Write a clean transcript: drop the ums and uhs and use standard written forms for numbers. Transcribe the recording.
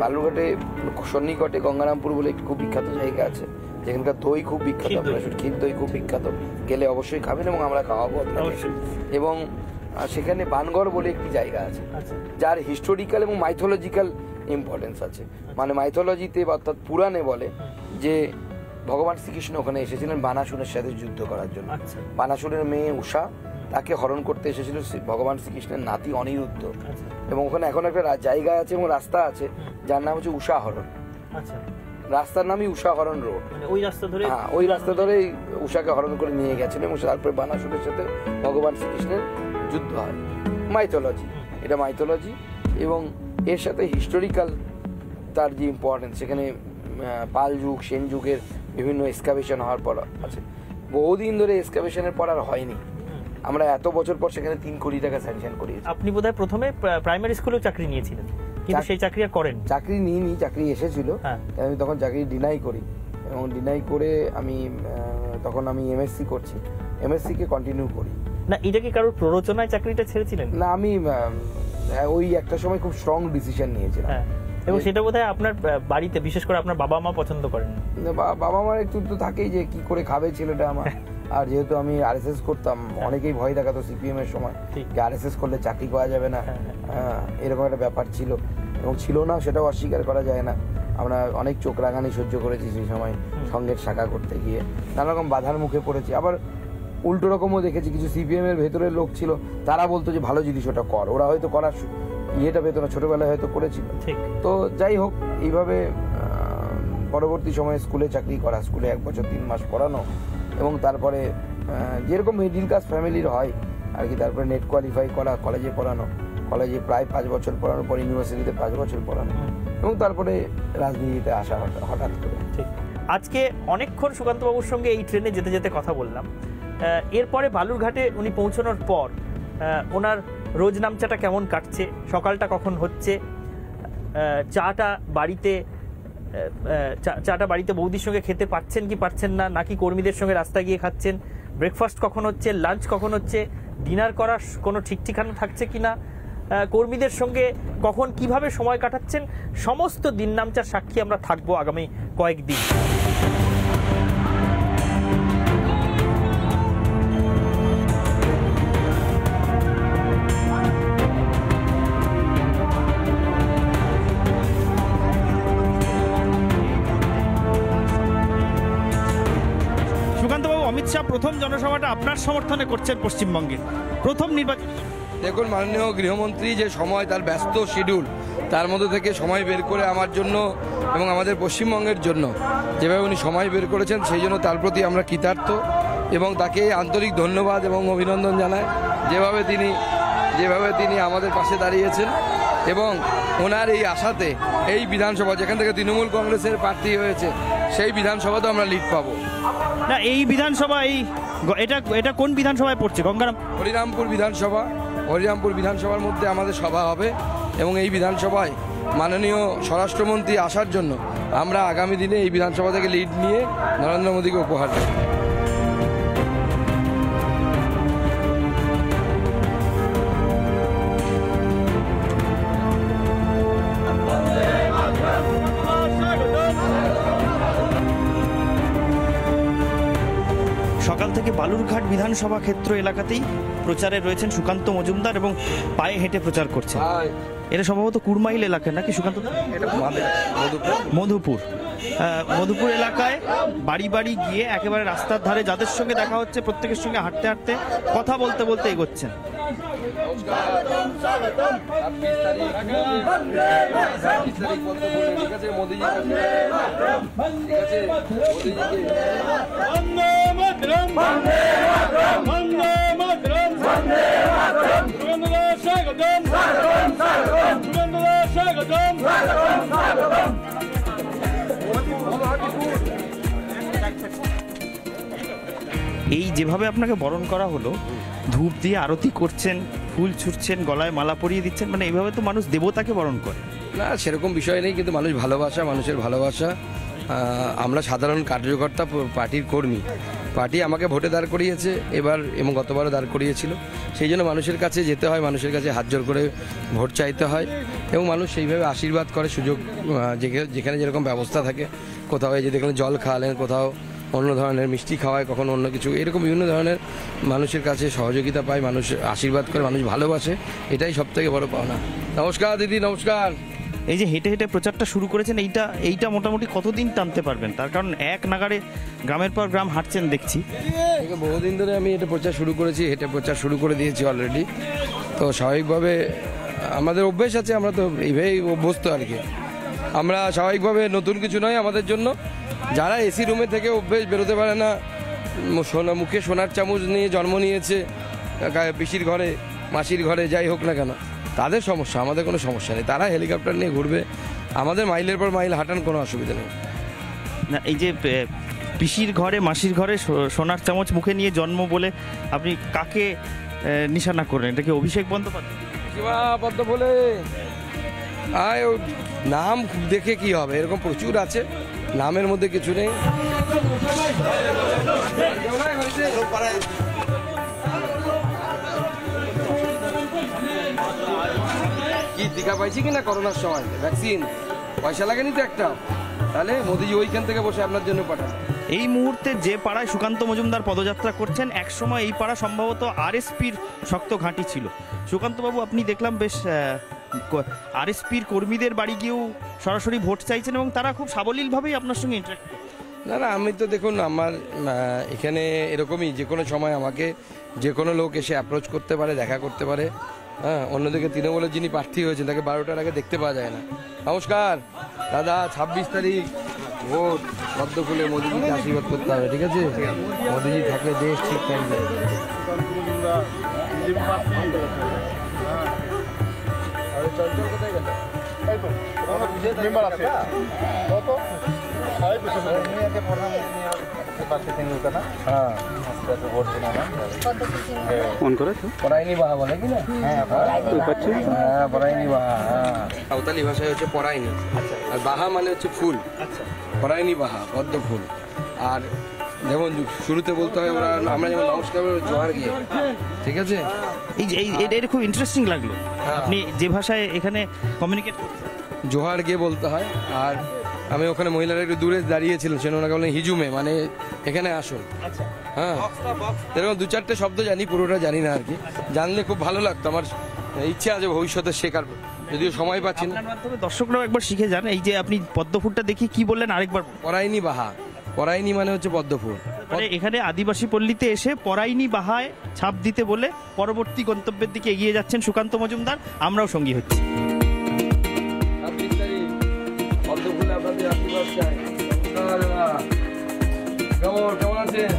বালুরঘাটে সন্নিকটে গঙ্গারামপুর বলে একটি খুব বিখ্যাত জায়গা আছে, যেখানকার দই খুব বিখ্যাত, ক্ষীর দই খুব বিখ্যাত, গেলে অবশ্যই খাবেন এবং আমরা খাওয়াবো আপনাকে। এবং সেখানে বানগড় বলে একটি জায়গা আছে যার হিস্টোরিক্যাল এবং মাইথোলজিক্যাল ইম্পর্টেন্স আছে। মানে মাইথোলজিতে অর্থাৎ পুরাণে বলে যে ভগবান শ্রীকৃষ্ণ ওখানে এসেছিলেন বানাসুরের সাথে যুদ্ধ করার জন্য। বানাসুরের মেয়ে উষা তাকে হরণ করতে এসেছিল ভগবান শ্রীকৃষ্ণের নাতি অনিরুদ্ধ, এবং ওখানে এখন একটা জায়গা আছে এবং রাস্তা আছে যার নাম হচ্ছে উষা হরণ। রাস্তার নামই উষা হরণ রোড। হ্যাঁ, ওই রাস্তা ধরে উষাকে হরণ করে নিয়ে গেছিলেন এবং তারপরে বানাসুরের সাথে ভগবান শ্রীকৃষ্ণের যুদ্ধ হয়। মাইথোলজি, এটা মাইথোলজি, এবং এর সাথে হিস্টোরিক্যাল তার যে ইম্পর্টেন্স, সেখানে পাল যুগ সেন যুগের বিভিন্ন এক্সকাভেশন হওয়ার পর আছে। বহুদিন ধরে এক্সকাভেশনের পর আর হয়নি। আমরা এত বছর পর সেখানে 3 কোটি টাকা স্যাংশন করিয়েছি। আপনি বোধহয় প্রথমে প্রাইমারি স্কুলেও চাকরি নিয়েছিলেন, কিন্তু সেই চাকরি আর করেন? চাকরি নিইনি, চাকরি এসেছিল, আমি তখন চাকরি ডিনাই করি, এবং ডিনাই করে আমি তখন আমি এমএসসি করছি, এমএসসি কে কন্টিনিউ করি। না, এটা কি কারোর প্ররোচনায় চাকরিটা ছেড়েছিলেন? না, আমি ওই একটা সময় খুব স্ট্রং ডিসিশন নিয়েছিলাম। এবং সেটা বোধহয় আপনার বাড়িতে, বিশেষ করে আপনার বাবা মা পছন্দ করেন? বাবা মার একটু তো থাকেই যে কি করে খাবে ছেলেটা আমার। আর যেহেতু আমি আরএসএস করতাম, অনেকেই ভয় দেখাতো সিপিএম এর সময় যে আরএসএস করলে চাকরি পাওয়া যাবে না, এরকম একটা ব্যাপার ছিল, এবং ছিল না সেটাও অস্বীকার করা যায় না। আমরা অনেক চোখ রাঙানি সহ্য করেছি সেই সময় সঙ্গের শাখা করতে গিয়ে, নানা রকম বাধার মুখে পড়েছি। আবার উল্টো রকমও দেখেছি, কিছু সিপিএম এর ভেতরের লোক ছিল, তারা বলতো যে ভালো জিনিস ওটা কর, ওরা হয়তো করার ইয়েটা পেত না, ছোটবেলায় হয়তো করেছিল। তো যাই হোক, এইভাবে পরবর্তী সময়ে স্কুলে চাকরি করা, স্কুলে 1 বছর 3 মাস পড়ানো, এবং তারপরে যেরকম মিডিল ক্লাস ফ্যামিলির হয় আর কি, তারপরে নেট কোয়ালিফাই করা, কলেজে পড়ানো, কলেজে প্রায় 5 বছর পড়ানোর পর ইউনিভার্সিটিতে 5 বছর পড়ানো, এবং তারপরে রাজনীতিতে আসা হঠাৎ করে। ঠিক। আজকে অনেকক্ষণ সুকান্তবাবুর সঙ্গে এই ট্রেনে যেতে যেতে কথা বললাম। এরপরে বালুরঘাটে উনি পৌঁছানোর পর ওনার রোজ নামচাটা কেমন কাটছে, সকালটা কখন হচ্ছে, চাটা বাড়িতে বৌদির সঙ্গে খেতে পারছেন কি পারছেন না, নাকি কর্মীদের সঙ্গে রাস্তায় গিয়ে খাচ্ছেন, ব্রেকফাস্ট কখন হচ্ছে, লাঞ্চ কখন হচ্ছে, ডিনার করার কোনো ঠিক ঠিকানা থাকছে কিনা, কর্মীদের সঙ্গে কখন কিভাবে সময় কাটাচ্ছেন, সমস্ত দিন নামচার সাক্ষী আমরা থাকবো আগামী কয়েকদিন। অমিত শাহ প্রথম জনসভাটা আপনার সমর্থনে করছেন পশ্চিমবঙ্গে, প্রথম নির্বাচন। দেখুন, মাননীয় গৃহমন্ত্রী যে সময়, তার ব্যস্ত শিডিউল, তার মধ্যে থেকে সময় বের করে আমার জন্য এবং আমাদের পশ্চিমবঙ্গের জন্য যেভাবে উনি সময় বের করেছেন, সেই জন্য তার প্রতি আমরা কৃতার্থ এবং তাকে আন্তরিক ধন্যবাদ এবং অভিনন্দন জানাই। যেভাবে তিনি আমাদের পাশে দাঁড়িয়েছেন, এবং ওনার এই আশাতে এই বিধানসভা, যেখান থেকে তৃণমূল কংগ্রেসের প্রার্থী হয়েছে, সেই বিধানসভাতেও আমরা লিড পাবো। না, এই বিধানসভা, এটা কোন বিধানসভায় পড়ছে? হরিরামপুর বিধানসভার মধ্যে আমাদের সভা হবে, এবং এই বিধানসভায় মাননীয় স্বরাষ্ট্রমন্ত্রী আসার জন্য আমরা আগামী দিনে এই বিধানসভা থেকে লিড নিয়ে নরেন্দ্র মোদীকে উপহার দেব। সকাল থেকে বালুরঘাট বিধানসভা ক্ষেত্র এলাকাতেই প্রচারে রয়েছেন সুকান্ত মজুমদার, এবং পায়ে হেঁটে প্রচার করছেন। এটা সম্ভবত কুড়মাইল এলাকা নাকি সুকান্ত? মধুপুর এলাকায় বাড়ি বাড়ি গিয়ে একেবারে রাস্তার ধারে যাদের সঙ্গে দেখা হচ্ছে প্রত্যেকের সঙ্গে হাঁটতে হাঁটতে কথা বলতে বলতে এগোচ্ছেন। এই যেভাবে আপনাকে বরণ করা হলো, ধূপ দিয়ে আরতি করছেন, ফুল ছুটছেন, গলায় মালা পরিয়ে দিচ্ছেন, মানে এইভাবে তো মানুষ দেবতাকে বরণ করে না, সেরকম বিষয় নেই, কিন্তু মানুষের ভালোবাসা। আমরা সাধারণ কার্যকর্তা, পার্টির কর্মী, পার্টি আমাকে ভোটে দাঁড় করিয়েছে এবার এবং গতবারও দাঁড় করিয়েছিল, সেই জন্য মানুষের কাছে যেতে হয়, মানুষের কাছে হাত জোর করে ভোট চাইতে হয় এবং মানুষ সেইভাবে আশীর্বাদ করে। সুযোগ যেখানে যেরকম ব্যবস্থা থাকে, কোথাও এই যে দেখলেন জল খাওয়ালেন, কোথাও অন্য ধরনের মিষ্টি খাওয়ায়, কখনো অন্য কিছু, এরকম বিভিন্ন ধরনের মানুষের কাছে সহযোগিতা পায়, মানুষ আশীর্বাদ করে, মানুষ ভালোবাসে, এটাই সবথেকে বড় পাওনা। নমস্কার দিদি, নমস্কার। এই যে হেঁটে হেঁটে প্রচারটা শুরু করেছেন, এইটা মোটামুটি কতদিন টানতে পারবেন? তার কারণ এক নাগারে গ্রামের পর গ্রাম হাঁটছেন দেখছি। বহুদিন ধরে আমি এটা প্রচার শুরু করেছি, হেঁটে প্রচার শুরু করে দিয়েছি অলরেডি। তো স্বাভাবিকভাবে আমাদের অভ্যেস আছে, আমরা তো এইভাবেই অভ্যস্ত আর কি। আমরা স্বাভাবিকভাবে নতুন কিছু নয় আমাদের জন্য। যারা এসি রুমে থেকে অভ্যেস বেরোতে পারে না, মুখে সোনার চামচ নিয়ে জন্ম নিয়েছে, পিসির ঘরে মাসির ঘরে যাই হোক না কেন, তাদের সমস্যা, আমাদের কোনো সমস্যা নেই। তারা হেলিকপ্টার নিয়ে ঘুরবে, আমাদের মাইলের পর মাইল হাঁটান, কোনো অসুবিধা নেই। না, এই যে পিসির ঘরে মাসির ঘরে সোনার চামচ মুখে নিয়ে জন্ম বলে আপনি কাকে নিশানা করলেন? এটা কি অভিষেক বন্দ্যোপাধ্যায়? পদ্ম বলে আয়, নাম দেখে কি হবে, এরকম প্রচুর আছে, নামের মধ্যে কিছু নেই। কি টিকা পাইছি কিনা করোনার সময় ভ্যাকসিন, পয়সা লাগেনি তো একটা, তাহলে মোদিজি ওইখান থেকে বসে আপনার জন্য পাঠান। এই মুহূর্তে যে পাড়ায় সুকান্ত মজুমদার পদযাত্রা করছেন, একসময় এই পাড়া সম্ভবত আরএসপির শক্ত ঘাঁটি ছিল। সুকান্তবাবু, আপনি দেখলাম বেশ আরএসপির কর্মীদের বাড়ি গিয়েও সরাসরি ভোট চাইছেন এবং তারা খুব সাবলীলভাবেই আপনার সঙ্গে ইন্টারাক্ট। না না, আমি তো দেখুন আমার এখানে এরকমই, যে কোনো সময় আমাকে যে কোনো লোক এসে অ্যাপ্রোচ করতে পারে, দেখা করতে পারে। হ্যাঁ, অন্যদিকে তৃণমূলের যিনি প্রার্থী হয়েছেন তাকে 12টার আগে দেখতে পাওয়া যায় না। নমস্কার দাদা, 26 তারিখ ভোট, পদ্ম ফুলে মোদিজিকে আশীর্বাদ করতে হবে, ঠিক আছে? মোদিজি থাকলে দেশ ঠিক থাকবে। কোথায় গেল? পড়াইনি বাহা বলে কি না? পড়াইনি বাহা, সাঁওতালি ভাষায় হচ্ছে পড়াইনি, আর বাহা মানে হচ্ছে ফুল। পড়াইনি বাহা, পদ্ম ফুল। আর যেমন শুরুতে বলতে হয় ওরা, আমরা যেমন নমস্কার জোহার গিয়ে, ঠিক আছে? এই যে এটা খুব ইন্টারেস্টিং লাগলো, আপনি যে ভাষায় এখানে কমিউনিকেট করছেন। জোহার গিয়ে বলতে হয়। আর আমি ওখানে মহিলারা একটু দূরে দাঁড়িয়েছিলেন, সেটা ওনাকে বললেন হিজুমে, মানে এখানে আসুন। হ্যাঁ, এরকম 2-4টে শব্দ জানি, পুরোটা জানি না আর কি। জানলে খুব ভালো লাগতো, আমার ইচ্ছা আছে ভবিষ্যতে শেখার, যদিও সময় পাচ্ছি না। দর্শকরাও একবার শিখে যান। এই যে আপনি পদ্ম ফুলটা দেখি কি বললেন আরেকবার? পরাইনি বাহা, পরাইনি মানে হচ্ছে পদ্ম ফুল। মানে এখানে আদিবাসী পল্লীতে এসে পরাইনি বাহায় ছাপ দিতে বলে পরবর্তী গন্তব্যের দিকে এগিয়ে যাচ্ছেন সুকান্ত মজুমদার। আমরাও সঙ্গী হচ্ছি। পদ্ম ফুলে আপনাদের আশীর্বাদ চাই। কেমন আছেন?